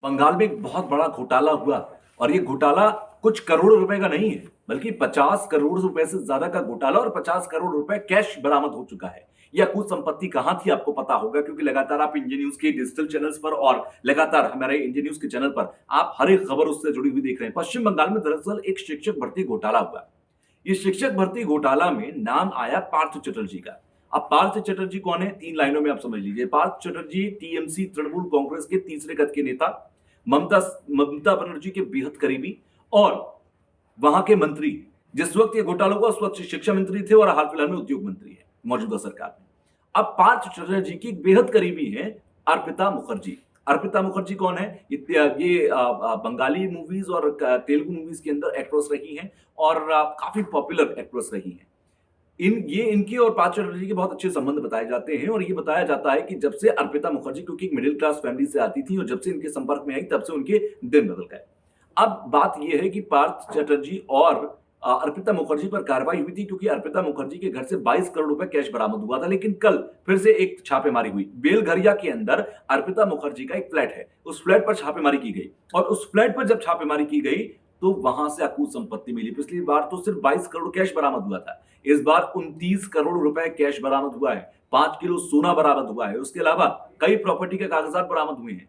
बंगाल में एक बहुत बड़ा घोटाला हुआ और ये घोटाला कुछ करोड़ रुपए का नहीं है, बल्कि 50 करोड़ रुपए से ज्यादा का घोटाला और 50 करोड़ रुपए कैश बरामद हो चुका है। यह कुछ संपत्ति कहां थी आपको पता होगा, क्योंकि लगातार आप इंडिया न्यूज के डिजिटल चैनल्स पर और लगातार हमारे इंडिया न्यूज के चैनल पर आप हर एक खबर उससे जुड़ी हुई देख रहे हैं। पश्चिम बंगाल में दरअसल एक शिक्षक भर्ती घोटाला हुआ। इस शिक्षक भर्ती घोटाला में नाम आया पार्थ चटर्जी का। अब पार्थ चटर्जी कौन है, 3 लाइनों में आप समझ लीजिए। पार्थ चटर्जी टीएमसी तृणमूल कांग्रेस के तीसरे कद के नेता, ममता ममता बनर्जी के बेहद करीबी और वहां के मंत्री। जिस वक्त ये घोटाला हुआ उस वक्त शिक्षा मंत्री थे और हाल फिलहाल में उद्योग मंत्री है मौजूदा सरकार में। अब पार्थ चटर्जी की बेहद करीबी है अर्पिता मुखर्जी। अर्पिता मुखर्जी कौन है? बंगाली मूवीज और तेलुगु मूवीज के अंदर एक्ट्रेस रही हैं और काफी पॉपुलर एक्ट्रेस रही हैं। इनके और पार्थ चटर्जी के बहुत अच्छे संबंध बताए जाते हैं और ये बताया जाता है कि जब से अर्पिता मुखर्जी, क्योंकि एक मिडिल क्लास फैमिली से आती थी और जब से इनके संपर्क में आई तब से उनके दिन बदल गए। अब बात यह है कि पार्थ चटर्जी और अर्पिता मुखर्जी पर कार्रवाई हुई थी, क्योंकि अर्पिता मुखर्जी के घर से 22 करोड़ रुपए कैश बरामद हुआ था। लेकिन कल फिर से एक छापेमारी हुई। बेलघरिया के अंदर अर्पिता मुखर्जी का एक फ्लैट है, उस फ्लैट पर छापेमारी की गई और उस फ्लैट पर जब छापेमारी की गई तो वहां से अकूत संपत्ति मिली। पिछली बार तो सिर्फ 22 करोड़ कैश बरामद हुआ था, इस बार 29 करोड़ रुपए कैश बरामद हुआ है, 5 किलो सोना बरामद हुआ है, उसके अलावा कई प्रॉपर्टी के कागजात बरामद हुए हैं।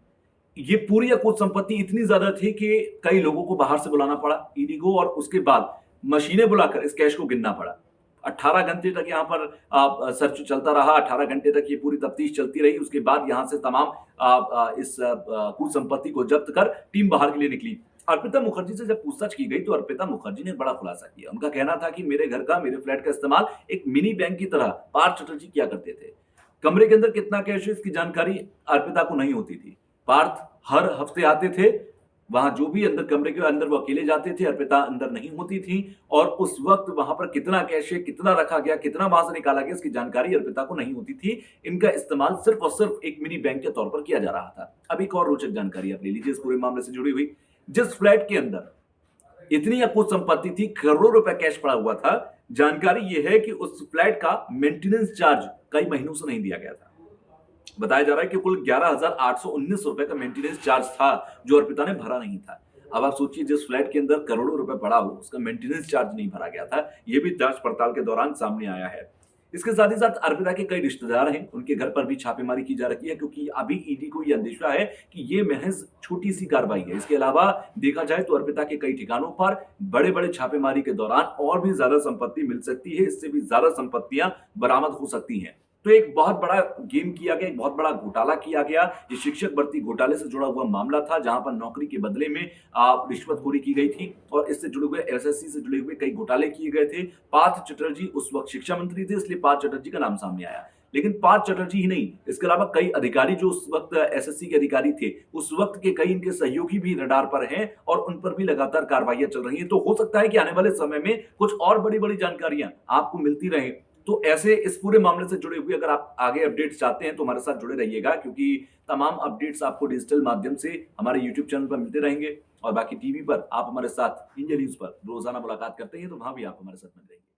ये पूरी अकूत संपत्ति इतनी ज्यादा थी कि कई लोगों को बाहर से बुलाना पड़ा ईडी को और उसके बाद मशीनें बुलाकर इस कैश को गिनना पड़ा। 18 घंटे तक यहाँ पर सर्च चलता रहा, 18 घंटे तक ये पूरी तफ्तीश चलती रही। उसके बाद यहाँ से तमाम इस अकूत संपत्ति को जब्त कर टीम बाहर के लिए निकली। अर्पिता मुखर्जी से जब पूछताछ की गई तो अर्पिता मुखर्जी ने बड़ा खुलासा किया। उनका कहना था कि मेरे घर का, मेरे फ्लैट का इस्तेमाल एक मिनी बैंक की तरह पार्थ चटर्जी किया करते थे। कमरे के अंदर कितना कैश है इसकी जानकारी अर्पिता को नहीं होती थी। पार्थ हर हफ्ते आते थे, वहां जो भी अंदर कमरे के अंदर वो अकेले जाते थे, अर्पिता अंदर नहीं होती थी और उस वक्त वहां पर कितना कैश है, कितना रखा गया, कितना वहां से निकाला गया, इसकी जानकारी अर्पिता को नहीं होती थी। इनका इस्तेमाल सिर्फ और सिर्फ एक मिनी बैंक के तौर पर किया जा रहा था। अब एक और रोचक जानकारी आप ले लीजिए इस पूरे मामले से जुड़ी हुई। जिस फ्लैट के अंदर इतनी अकूत संपत्ति थी, करोड़ों रुपए कैश पड़ा हुआ था, जानकारी यह है कि उस फ्लैट का मेंटेनेंस चार्ज कई महीनों से नहीं दिया गया था। बताया जा रहा है कि कुल 11,819 रुपए का मेंटेनेंस चार्ज था जो अर्पिता ने भरा नहीं था। अब आप सोचिए, जिस फ्लैट के अंदर करोड़ों रुपए पड़ा हो उसका मेंटेनेंस चार्ज नहीं भरा गया था। यह भी जांच पड़ताल के दौरान सामने आया है। इसके साथ ही साथ अर्पिता के कई रिश्तेदार हैं, उनके घर पर भी छापेमारी की जा रही है, क्योंकि अभी ईडी को यह अंदेशा है कि ये महज छोटी सी कार्रवाई है। इसके अलावा देखा जाए तो अर्पिता के कई ठिकानों पर बड़े बड़े छापेमारी के दौरान और भी ज्यादा संपत्ति मिल सकती है, इससे भी ज्यादा संपत्तियां बरामद हो सकती हैं। तो एक बहुत बड़ा गेम किया गया, एक बहुत बड़ा घोटाला किया गया। ये शिक्षक भर्ती घोटाले से जुड़ा हुआ मामला था, जहां पर नौकरी के बदले में रिश्वतखोरी की गई थी और इससे जुड़े हुए एसएससी से जुड़े हुए कई घोटाले किए गए थे। पार्थ चटर्जी उस वक्त शिक्षा मंत्री थे, इसलिए पार्थ चटर्जी का नाम सामने आया। लेकिन पार्थ चटर्जी ही नहीं, इसके अलावा कई अधिकारी जो उस वक्त एसएससी के अधिकारी थे, उस वक्त के कई इनके सहयोगी भी रडार पर हैं और उन पर भी लगातार कार्रवाइयां चल रही हैं। तो हो सकता है कि आने वाले समय में कुछ और बड़ी बड़ी जानकारियां आपको मिलती रहें। तो ऐसे इस पूरे मामले से जुड़े हुए अगर आप आगे अपडेट्स चाहते हैं तो हमारे साथ जुड़े रहिएगा, क्योंकि तमाम अपडेट्स आपको डिजिटल माध्यम से हमारे यूट्यूब चैनल पर मिलते रहेंगे और बाकी टीवी पर आप हमारे साथ इंडिया न्यूज पर रोजाना मुलाकात करते हैं, तो वहां भी आप हमारे साथ मिल रहेंगे।